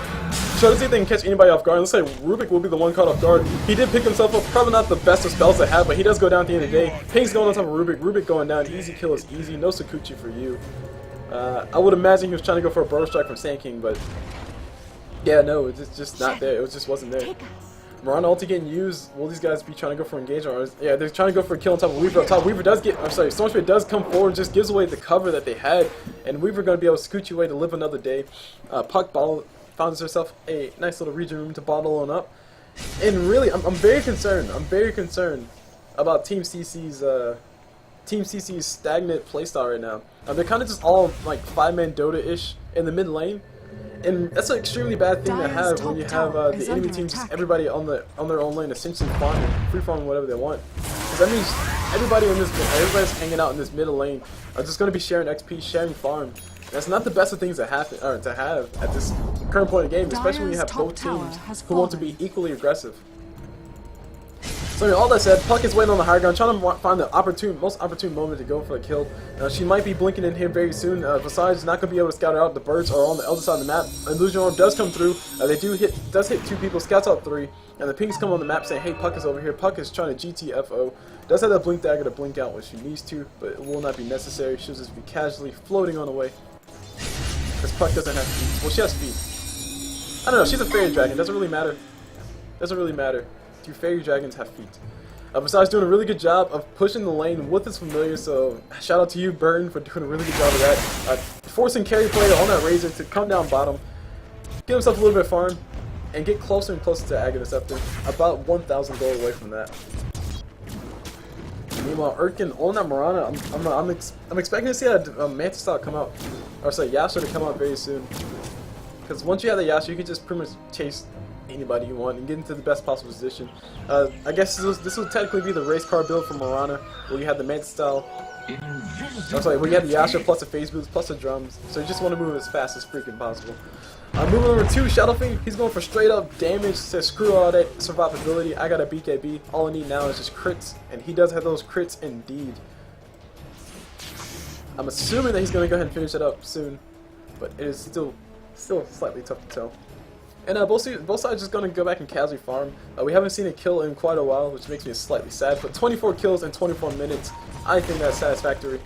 Speaker 1: Trying to see if they can catch anybody off guard. Looks like Rubik will be the one caught off guard. He did pick himself up, probably not the best of spells to have, but he does go down at the end of the day. Ping's going on top of Rubik. Rubik going down. Easy kill is easy. No Sakuchi for you. I would imagine he was trying to go for a Burrow Strike from Sand King, but yeah, no, it's just not there. It just wasn't there. Mirana ulti getting used. Will these guys be trying to go for engagement? Or yeah, they're trying to go for a kill on top of Weaver. Up top, Weaver does get, I'm sorry, Storm Spirit does come forward, just gives away the cover that they had, and Weaver going to be able to scooch away to live another day. Puck finds herself a nice little region room to bottle on up. And really, I'm very concerned. I'm very concerned about Team CC's stagnant playstyle right now. They're kind of just all like 5-man Dota-ish in the mid lane. And that's an extremely bad thing to have when you have the enemy team, just everybody on their own lane, essentially farming, free farming whatever they want. Because that means everybody's hanging out in this middle lane are just going to be sharing XP, sharing farm. And that's not the best of things to have at this current point of the game, especially when you have both teams who want to be equally aggressive. So anyway, all that said, Puck is waiting on the high ground, trying to find the most opportune moment to go for a kill. She might be blinking in here very soon. Visage is not going to be able to scout her out. The birds are on the other side of the map. Illusion Orb does come through. They does hit 2 people, scouts out 3. And the pings come on the map saying, hey, Puck is over here. Puck is trying to GTFO. Does have that blink dagger to blink out when she needs to, but it will not be necessary. She'll just be casually floating on the way. Because Puck doesn't have feet. Well, she has feet. I don't know, she's a fairy dragon. Doesn't really matter. Doesn't really matter. 2 fairy dragons have feet. Besides doing a really good job of pushing the lane with his familiar, so shout out to you, Burton, for doing a really good job of that. forcing carry player on that Razor to come down bottom, get himself a little bit of farm, and get closer and closer to Aghanis after about 1,000 gold away from that. Meanwhile, Urkin on that Mirana, I'm expecting to see a Manta style come out, or sorry, Yasha to come out very soon. Because once you have the Yasha, you can just pretty much chase anybody you want and get into the best possible position. I guess this will technically be the race car build for Mirana, where you have the Manta style. I'm sorry, where you have the Yasha plus the phase boost plus the drums. So you just want to move as fast as freaking possible. Move number 2, Shadowfiend. He's going for straight up damage, says screw all that survivability. I got a BKB. All I need now is just crits, and he does have those crits indeed. I'm assuming that he's going to go ahead and finish it up soon, but it is still slightly tough to tell. And both sides just going to go back and casually farm. We haven't seen a kill in quite a while, which makes me slightly sad, but 24 kills in 24 minutes, I think that's satisfactory.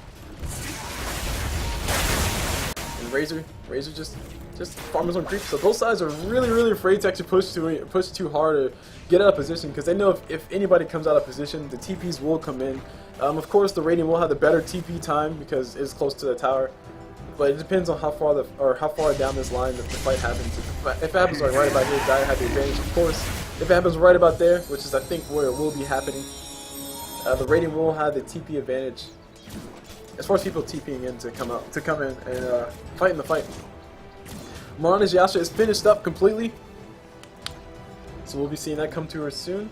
Speaker 1: And Razor just farm his own creep. So both sides are really afraid to actually push too hard or get out of position, because they know if anybody comes out of position, the TPs will come in. Of course, the Radiant will have the better TP time because it's close to the tower, but it depends on how far down this line that the fight happens. If it happens like right about here, DotA have the advantage. Of course, if it happens right about there, which is I think where it will be happening, the Radiant will have the TP advantage as far as people TPing in to come in and fight in the fight. Mirana's Yasha is finished up completely, so we'll be seeing that come to her soon,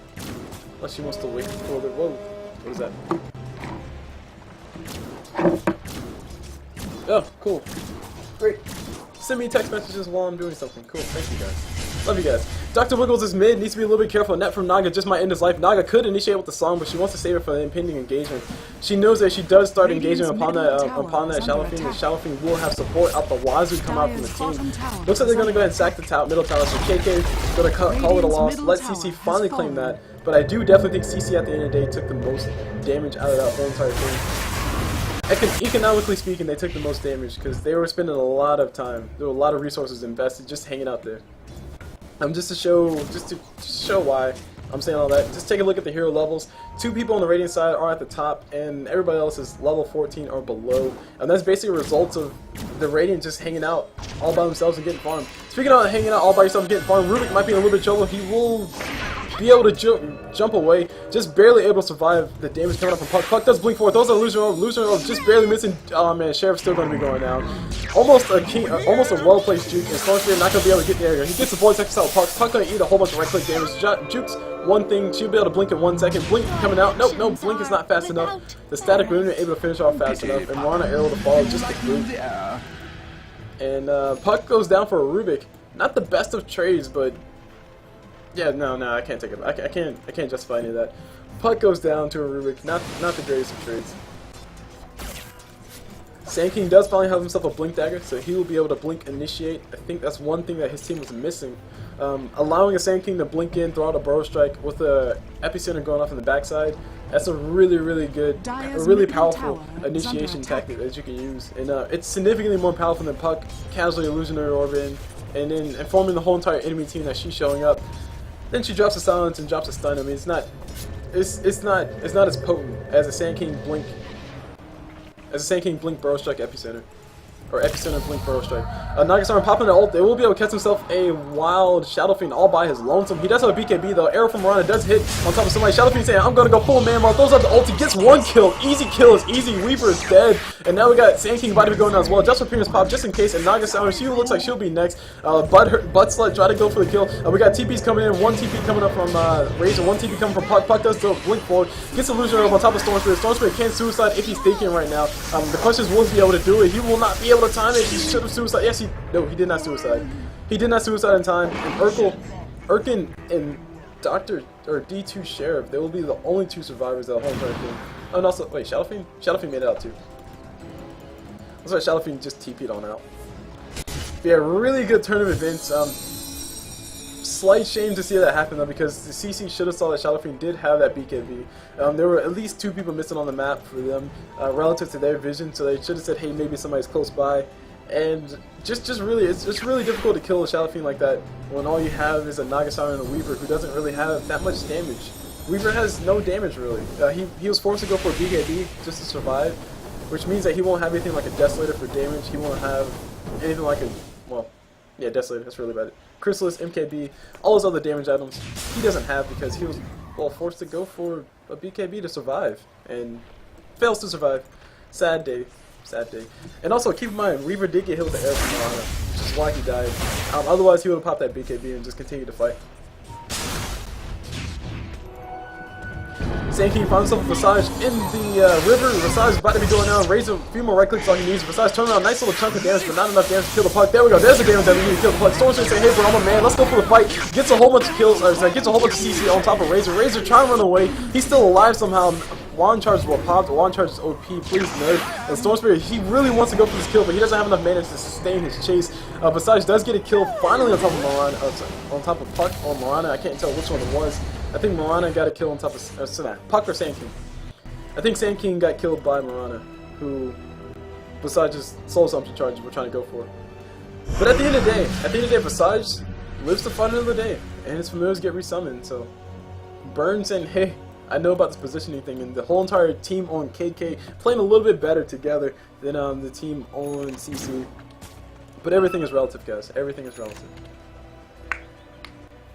Speaker 1: unless she wants to wait for the. Whoa, what is that? Oh, cool, great. Send me text messages while I'm doing something. Cool, thank you guys. Love you guys. Dr. Wiggles is mid, needs to be a little bit careful. Net from Naga just might end his life. Naga could initiate with the song, but she wants to save it for the impending engagement. She knows that she does start engaging upon that Shadowfiend, and Shadowfiend will have support out the wazoo come out from the team. Looks like they're going to go ahead and sack the middle tower, so KK going to call it a loss, let CC finally claim that. But I do definitely think CC at the end of the day took the most damage out of that whole entire thing. Economically speaking, they took the most damage because they were spending a lot of time. There were a lot of resources invested just hanging out there. Just to show why I'm saying all that, just take a look at the hero levels. 2 people on the Radiant side are at the top, and everybody else is level 14 or below. And that's basically a result of the Radiant just hanging out all by themselves and getting farmed. Speaking of hanging out all by yourself and getting farmed, Rubik might be in a little bit of trouble. He will be able to jump away, just barely able to survive the damage coming up from Puck. Puck does blink forward, throws a illusion just barely missing. Oh man, Sheriff's still going to be going down. Almost a well-placed juke, and Storm Spirit not going to be able to get the area. He gets the voice exercise out. Puck going to eat a whole bunch of right-click damage. Juke's one thing, she'll be able to blink in 1 second. Blink coming out. Nope, no, blink is not fast enough. The static movement able to finish off fast enough, and Mirana able to follow just to group. And Puck goes down for a Rubik. Not the best of trades, but yeah, no, I can't take it. I can't justify any of that. Puck goes down to a Rubik. Not the greatest of trades. Sand King does finally have himself a Blink Dagger, so he will be able to Blink Initiate. I think that's one thing that his team was missing. Allowing a Sand King to blink in, throw out a Burrow Strike with a Epicenter going off in the backside, that's a really good, really powerful initiation tactic that you can use. And it's significantly more powerful than Puck casually Illusionary Orbing and then informing the whole entire enemy team that she's showing up. Then she drops a silence and drops a stun. I mean, it's not as potent as a Sand King Blink. As a Sand King Blink Burrow Strike Epicenter. Or Epicenter Blink Burrow Strike. Nagasarm popping the ult. They will be able to catch himself a wild Shadowfiend all by his lonesome. He does have a BKB though. Arrow from Mirana does hit on top of somebody. Shadowfiend saying, I'm gonna go full man while throws out the ult. He gets 1 kill. Easy kill is easy. Weaver is dead. And now we got Sand King about to be going down as well. Just for Appearance pop just in case. And Nagasarm, she looks like she'll be next. Butt Slut try to go for the kill. We got TPs coming in. 1 TP coming up from Razor. 1 TP coming from Puck. Puck does the blink forward. Gets Illusion on top of Storm Spirit. Storm Spirit can't suicide if he's thinking right now. The question is, will he be able to do it? He will not be able to time it. He should have suicide. Yes, he did not suicide. He did not suicide in time. And Urkin and Dr. or D2 Sheriff, they will be the only 2 survivors of the whole entire thing. Oh, and also, wait, Shadowfiend? Shadowfiend made it out too. That's why Shadowfiend just TP'd on out. But yeah, really good turn of events. Slight shame to see that happen though, because the CC should have saw that Shadowfiend did have that BKB. There were at least 2 people missing on the map for them relative to their vision, so they should have said, hey, maybe somebody's close by. And it's really difficult to kill a Shadowfiend like that when all you have is a Nagasarm and a Weaver who doesn't really have that much damage. Weaver has no damage really. He was forced to go for a BKB just to survive, which means that he won't have anything like a Desolator for damage. He won't have anything like a, well, yeah, Desolator, that's really about it. Chrysalis, MKB, all those other damage items he doesn't have because he was, well, forced to go for a BKB to survive, and fails to survive. Sad day. Sad day. And also, keep in mind, Reaver did get hit with the arrow from Moana, which is why he died. Otherwise, he would have popped that BKB and just continued to fight. Sand King finds himself a Visage in the river. Visage is about to be going down. Raise a few more right clicks on he needs. Visage turning around, nice little chunk of damage, but not enough damage to kill the puck. There we go. There's the damage that we need to kill the puck. Storm's gonna say, hey bro, I'm a man. Let's go for the fight. Gets a whole bunch of kills, or gets a whole bunch of CC on top of Razor. Razor trying to run away. He's still alive somehow. Wand charge will pop. Wand charge is OP. Please nerd. And Storm Spirit, he really wants to go for this kill, but he doesn't have enough mana to sustain his chase. Visage does get a kill finally on top of Mirana, on top of Puck or Mirana. I can't tell which one it was. I think Mirana got a kill on top of Puck or Sand King. I think Sand King got killed by Mirana, who Visage's soul assumption charge we're trying to go for. But at the end of the day, Visage lives to fight another day, and his familiars get resummoned. So Burn saying, hey, I know about this positioning thing, and the whole entire team on KK playing a little bit better together than the team on CC. But everything is relative, guys. Everything is relative.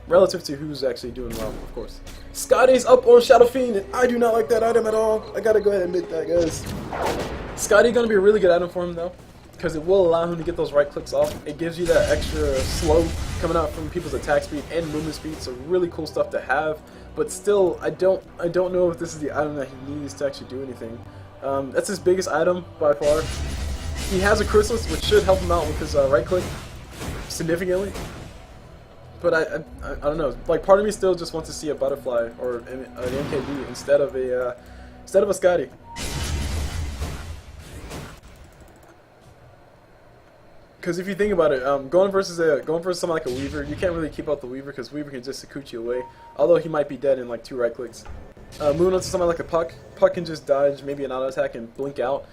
Speaker 1: Relative to who's actually doing well, of course. Scotty's up on Shadow Fiend, and I do not like that item at all. I gotta go ahead and admit that, guys. Scotty gonna be a really good item for him, though, because it will allow him to get those right clicks off. It gives you that extra slow coming out from people's attack speed and movement speed, so really cool stuff to have. But still, I don't know if this is the item that he needs to actually do anything. That's his biggest item by far. He has a Chrysalis, which should help him out with his right click significantly. But I don't know. Like, part of me still just wants to see a Butterfly or an MKB instead of a Scotty. Because if you think about it, going versus someone like a Weaver, you can't really keep up the Weaver because Weaver can just Sakuchi away. Although he might be dead in like 2 right clicks. Moving on to someone like a Puck. Puck can just dodge maybe an auto attack and blink out.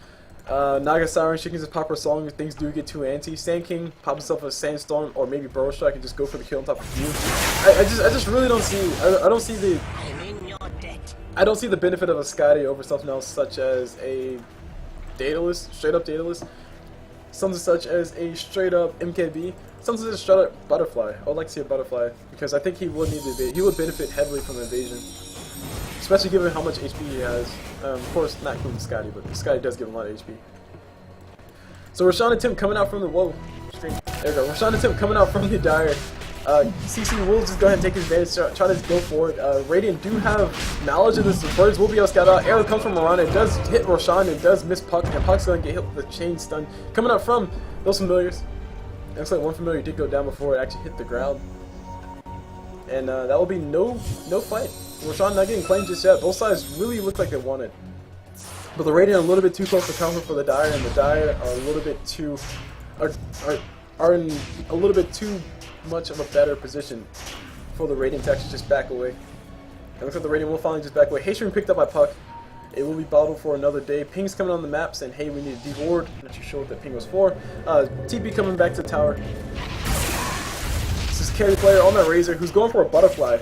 Speaker 1: Naga Siren, she can just pop her song if things do get too anti. Sand King pop himself a Sandstorm or maybe Burrow Strike and just go for the kill on top of you. I just really don't see. I don't see the. I don't see the benefit of a Scotty over something else such as a Daedalus, straight up Daedalus. Something such as a straight up MKB, something such as a straight up Butterfly. I would like to see a Butterfly because I think he would need to he would benefit heavily from the evasion, especially given how much HP he has. Of course, not including Scotty, but Scotty does give him a lot of HP. So Roshan and Tim coming out from the there we go. Roshan and Tim coming out from the Dire. CC will just go ahead and take his advantage, try to go for it. Radiant do have knowledge of this. The birds will be able to scout out. Arrow comes from Mirana. It does hit Roshan and does miss Puck, and Puck's going to get hit with the chain stun. Coming out from those familiars. It looks like one familiar did go down before it actually hit the ground. And that will be no fight. Roshan not getting claimed just yet. Both sides really look like they wanted. But the Radiant are a little bit too close to counter for the Dire, and the Dire are a little bit too are in a little bit too much of a better position for the Radiant to actually just back away. It looks like the Radiant will finally just back away. Haystream picked up by Puck. It will be bottled for another day. Ping's coming on the map saying, hey, we need to deward. Not too sure what that ping was for. TP coming back to the tower. This is carry player on that Razor who's going for a Butterfly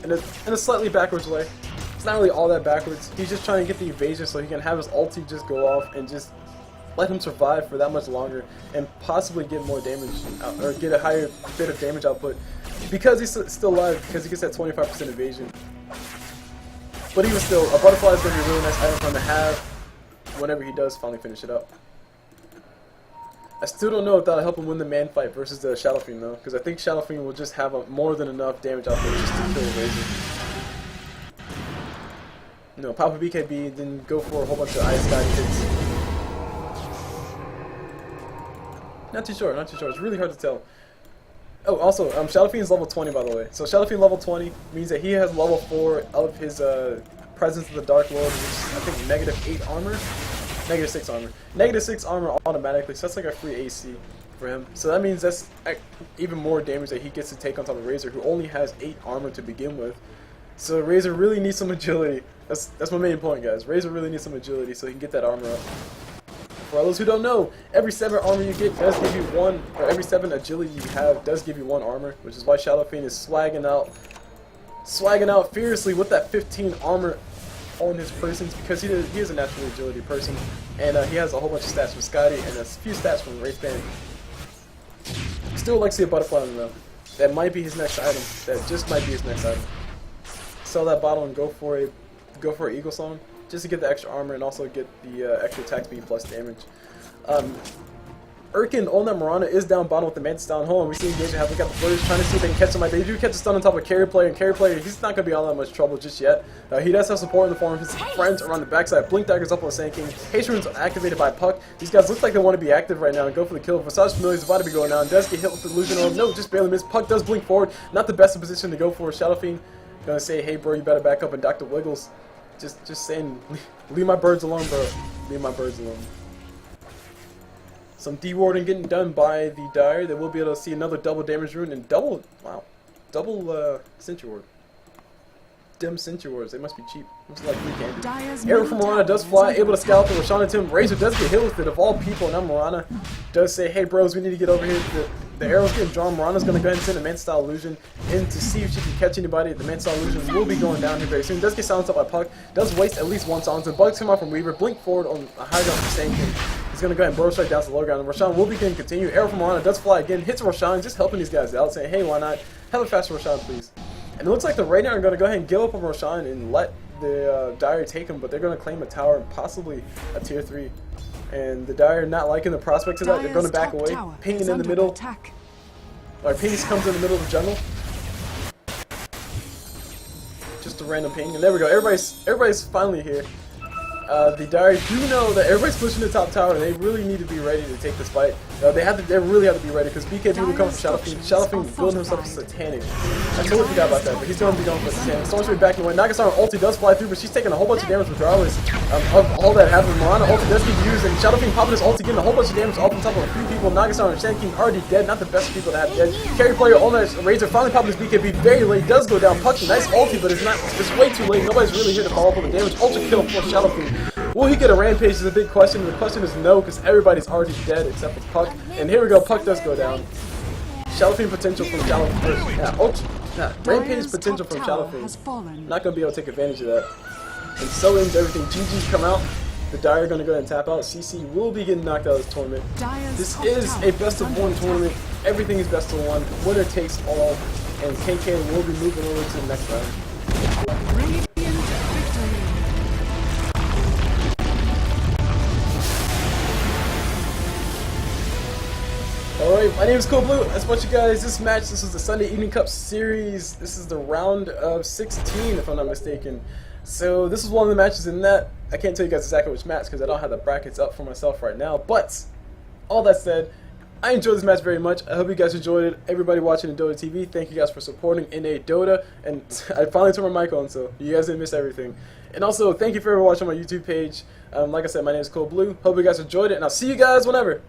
Speaker 1: in a slightly backwards way. It's not really all that backwards. He's just trying to get the evasion so he can have his ulti just go off and just let him survive for that much longer and possibly get more damage out, or get a higher bit of damage output because he's still alive, because he gets that 25% evasion. But even still, a Butterfly is going to be a really nice item for him to have whenever he does finally finish it up. I still don't know if that'll help him win the man fight versus the Shadow Fiend though, because I think Shadow Fiend will just have more than enough damage output just to kill Razor. No, pop a BKB, then go for a whole bunch of Ice Sky hits. Not too sure. It's really hard to tell. Oh, also, Shadow Fiend is level 20, by the way. So Shadow Fiend level 20 means that he has level 4 of his Presence of the Dark Lord, which is, I think, -8 armor? -6 armor. -6 armor automatically, so that's like a free AC for him. So that means that's even more damage that he gets to take on top of Razor, who only has 8 armor to begin with. So Razor really needs some agility. That's my main point, guys. Razor really needs some agility so he can get that armor up. For those who don't know, every 7 armor you get does give you 1, or every 7 agility you have does give you 1 armor, which is why Shadow Fiend is swagging out fiercely with that 15 armor on his persons because he is a natural agility person, and he has a whole bunch of stats from Scotty and a few stats from Wraithband. Still like to see a butterfly on the That might be his next item. That just might be his next item. Sell that bottle and go for a Eagle Song just to get the extra armor and also get the extra attack speed plus damage. Erkin on that Mirana is down bottom with the Mantis down hole, and we see engagement happen. We got the Flirters trying to see if they can catch somebody. They do catch a stun on top of Carry Player, and Carry Player, he's not going to be all that much trouble just yet. He does have support in the form of his friends around the backside. Blink Dagger's up on Sand King. Haste Rune's activated by Puck. These guys look like they want to be active right now and go for the kill. Visage Familiar is about to be going down. Does get hit with the Illusion Orb. No, just barely missed. Puck does blink forward. Not the best in position to go for. Shadow Fiend going to say, hey bro, you better back up, and Dr. Wiggles just saying, leave my birds alone, bro. Leave my birds alone. Some dewarding getting done by the Dire. They will be able to see another double damage rune and double Sentry Ward. Dim Sentry Wards. They must be cheap. Must like free candy. Arrow from Mirana does fly, able to scalp the Roshan to him. Razor does get hit with it of all people, and now Mirana does say, hey bros, we need to get over here. The arrow's getting drawn. Mirana's going to go ahead and send a Man-Style Illusion in to see if she can catch anybody. The Man-Style Illusion will be going down here very soon. Does get silenced up by Puck. Does waste at least one silence. The bugs come out from Weaver. Blink forward on a high ground for Sand King. He's going to go ahead and burrow straight down to the low ground. And Roshan will be getting continued. Arrow from Mirana does fly again. Hits Roshan, just helping these guys out. Saying, hey, why not? Have a faster Roshan, please. And it looks like the Radiant are going to go ahead and give up on Roshan and let the Dire take him. But they're going to claim a tower and possibly a tier 3. And the Dire not liking the prospect of that. They're going to back away. Pinging in the middle. Alright, Ping comes in the middle of the jungle. Just a random ping, and there we go. Everybody's finally here. The Dire do know that everybody's pushing the top tower, and they really need to be ready to take this fight. They really have to be ready because BKB will come from Shadow Fiend. Shadow Fiend building himself a Satanic. I totally forgot about that, but he's going to be going for Satanic. Storm's back away. Nagasara ulti does fly through, but she's taking a whole bunch of damage regardless of all that happened. Mirana ulti does get used, and Shadow Fiend popping his ulti, getting a whole bunch of damage off on top of a few people. Nagasara and Sand King already dead. Not the best people to have dead. Carry Player on that Razor finally popping his BKB very late. Does go down. Puck, nice ulti, but it's way too late. Nobody's really here to follow up on the damage. Ultra kill for Shadow Fiend. Will he get a rampage is a big question, and the question is no, because everybody's already dead except for Puck. And here we go, Puck does go down. Shadow Fiend potential from Shadow Fiend. Rampage potential from Shadow Fiend. Not going to be able to take advantage of that. And so ends everything. GG's come out. The Dire are going to go ahead and tap out. CC will be getting knocked out of this tournament. This is a best of 1 tournament. Everything is best of 1. Winner takes all. And KK will be moving over to the next round. Alright, my name is CulBlu. As much you guys, this is the Sunday Evening Cup series. This is the round of 16, if I'm not mistaken. So this is one of the matches in that. I can't tell you guys exactly which match because I don't have the brackets up for myself right now. But all that said, I enjoyed this match very much. I hope you guys enjoyed it. Everybody watching in DotA TV, thank you guys for supporting NA Dota. And I finally turned my mic on, so you guys didn't miss everything. And also, thank you for watching my YouTube page. Like I said, my name is CulBlu. Hope you guys enjoyed it, and I'll see you guys whenever.